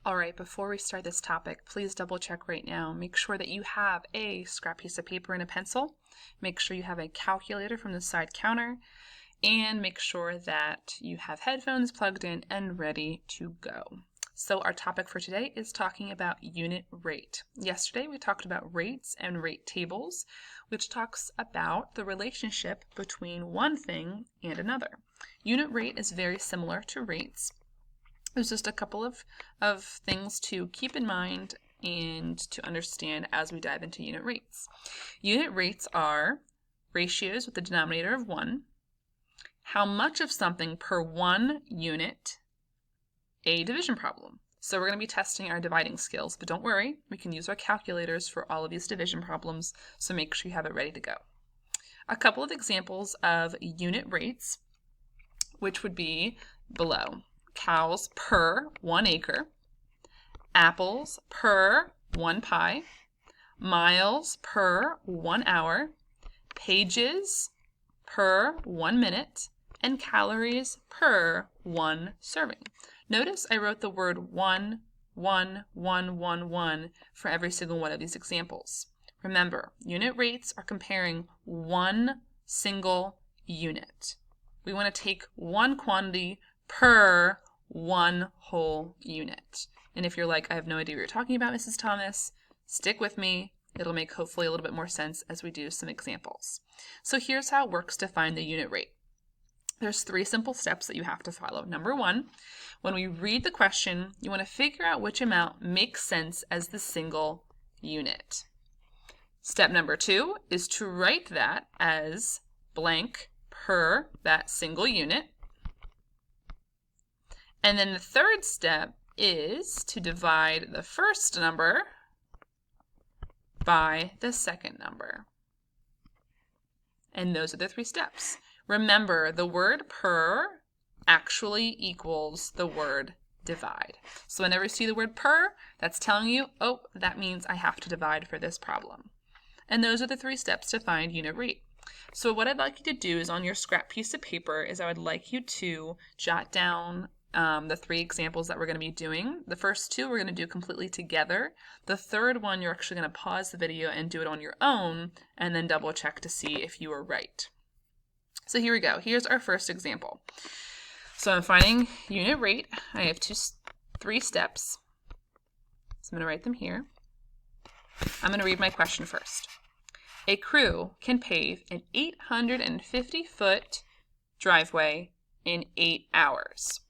All right, before we start this topic, please double check right now. Make sure that you have a scrap piece of paper and a pencil. Make sure you have a calculator from the side counter. And make sure that you have headphones plugged in and ready to go. So our topic for today is talking about unit rate. Yesterday we talked about rates and rate tables, which talks about the relationship between one thing and another. Unit rate is very similar to rates. There's just a couple of things to keep in mind and to understand as we dive into unit rates. Unit rates are ratios with the denominator of 1, how much of something per 1 unit, a division problem. So we're going to be testing our dividing skills, but don't worry, we can use our calculators for all of these division problems, so make sure you have it ready to go. A couple of examples of unit rates, which would be below. Cows per 1 acre, apples per 1 pie, miles per 1 hour, pages per 1 minute, and calories per 1 serving. Notice I wrote the word 1, 1, 1, 1, 1 for every single one of these examples. Remember, unit rates are comparing one single unit. We want to take one quantity per one whole unit. And if you're like, I have no idea what you're talking about, Mrs. Thomas, stick with me. It'll make hopefully a little bit more sense as we do some examples. So here's how it works to find the unit rate. There's 3 simple steps that you have to follow. Number 1, when we read the question, you want to figure out which amount makes sense as the single unit. Step number 2 is to write that as blank per that single unit. And then the third step is to divide the first number by the second number. And those are the 3 steps. Remember, the word per actually equals the word divide. So whenever you see the word per, that's telling you, oh, that means I have to divide for this problem. And those are the 3 steps to find unit rate. So what I'd like you to do is on your scrap piece of paper is I would like you to jot down the 3 examples that we're going to be doing. The first 2 we're going to do completely together. The third one you're actually going to pause the video and do it on your own and then double check to see if you were right. So here we go. Here's our first example. So I'm finding unit rate. I have 3 steps. So I'm going to write them here. I'm going to read my question first. A crew can pave an 850-foot driveway in 8 hours.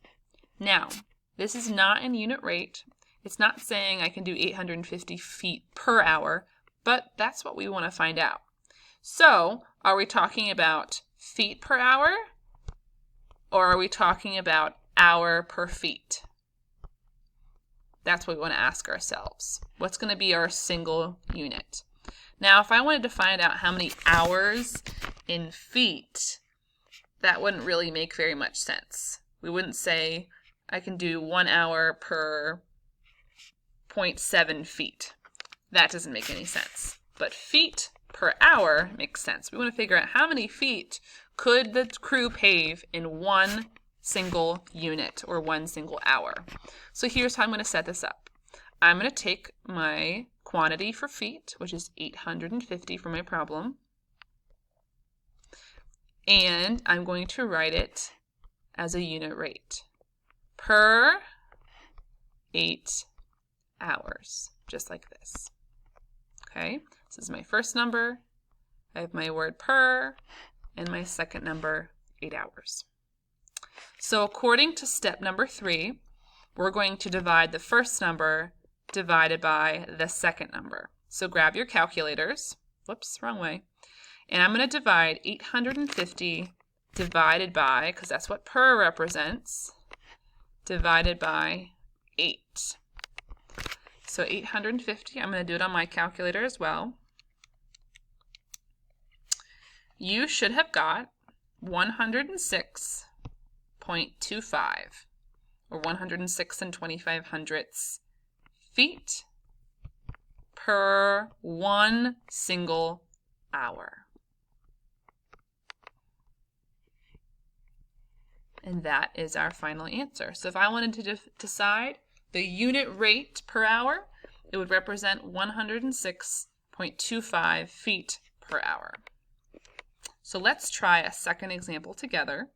Now, this is not in unit rate. It's not saying I can do 850 feet per hour, but that's what we want to find out. So, are we talking about feet per hour, or are we talking about hour per feet? That's what we want to ask ourselves. What's going to be our single unit? Now, if I wanted to find out how many hours in feet, that wouldn't really make very much sense. We wouldn't say I can do 1 hour per 0.7 feet. That doesn't make any sense. But feet per hour makes sense. We want to figure out how many feet could the crew pave in one single unit or one single hour. So here's how I'm going to set this up. I'm going to take my quantity for feet, which is 850 for my problem, and I'm going to write it as a unit rate per 8 hours, just like this. Okay, this is my first number. I have my word per, and my second number, 8 hours. So according to step number 3, we're going to divide the first number divided by the second number. So grab your calculators. Whoops, wrong way. And I'm going to divide 850 divided by, because that's what per represents, divided by 8. So 850, I'm going to do it on my calculator as well. You should have got 106.25, or 106 25/100 feet per one single hour. And that is our final answer. So if I wanted to decide the unit rate per hour, it would represent 106.25 feet per hour. So let's try a second example together.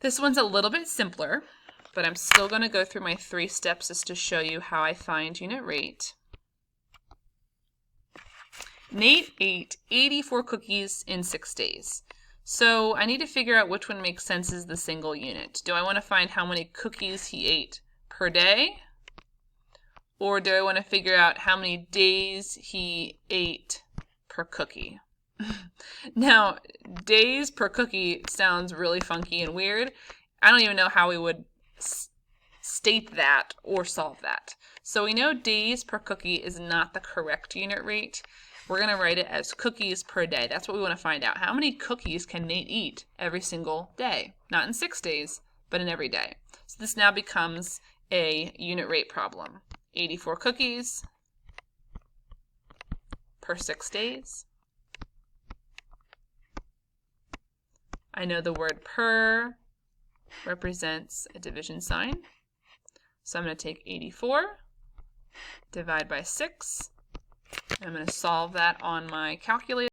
This one's a little bit simpler, but I'm still going to go through my 3 steps just to show you how I find unit rate. Nate ate 84 cookies in 6 days. So I need to figure out which one makes sense as the single unit. Do I want to find how many cookies he ate per day? Or do I want to figure out how many days he ate per cookie? Now, days per cookie sounds really funky and weird. I don't even know how we would state that or solve that. So we know days per cookie is not the correct unit rate. We're going to write it as cookies per day. That's what we want to find out. How many cookies can Nate eat every single day? Not in 6 days, but in every day. So this now becomes a unit rate problem. 84 cookies per 6 days. I know the word per represents a division sign. So I'm going to take 84, divide by 6. I'm going to solve that on my calculator.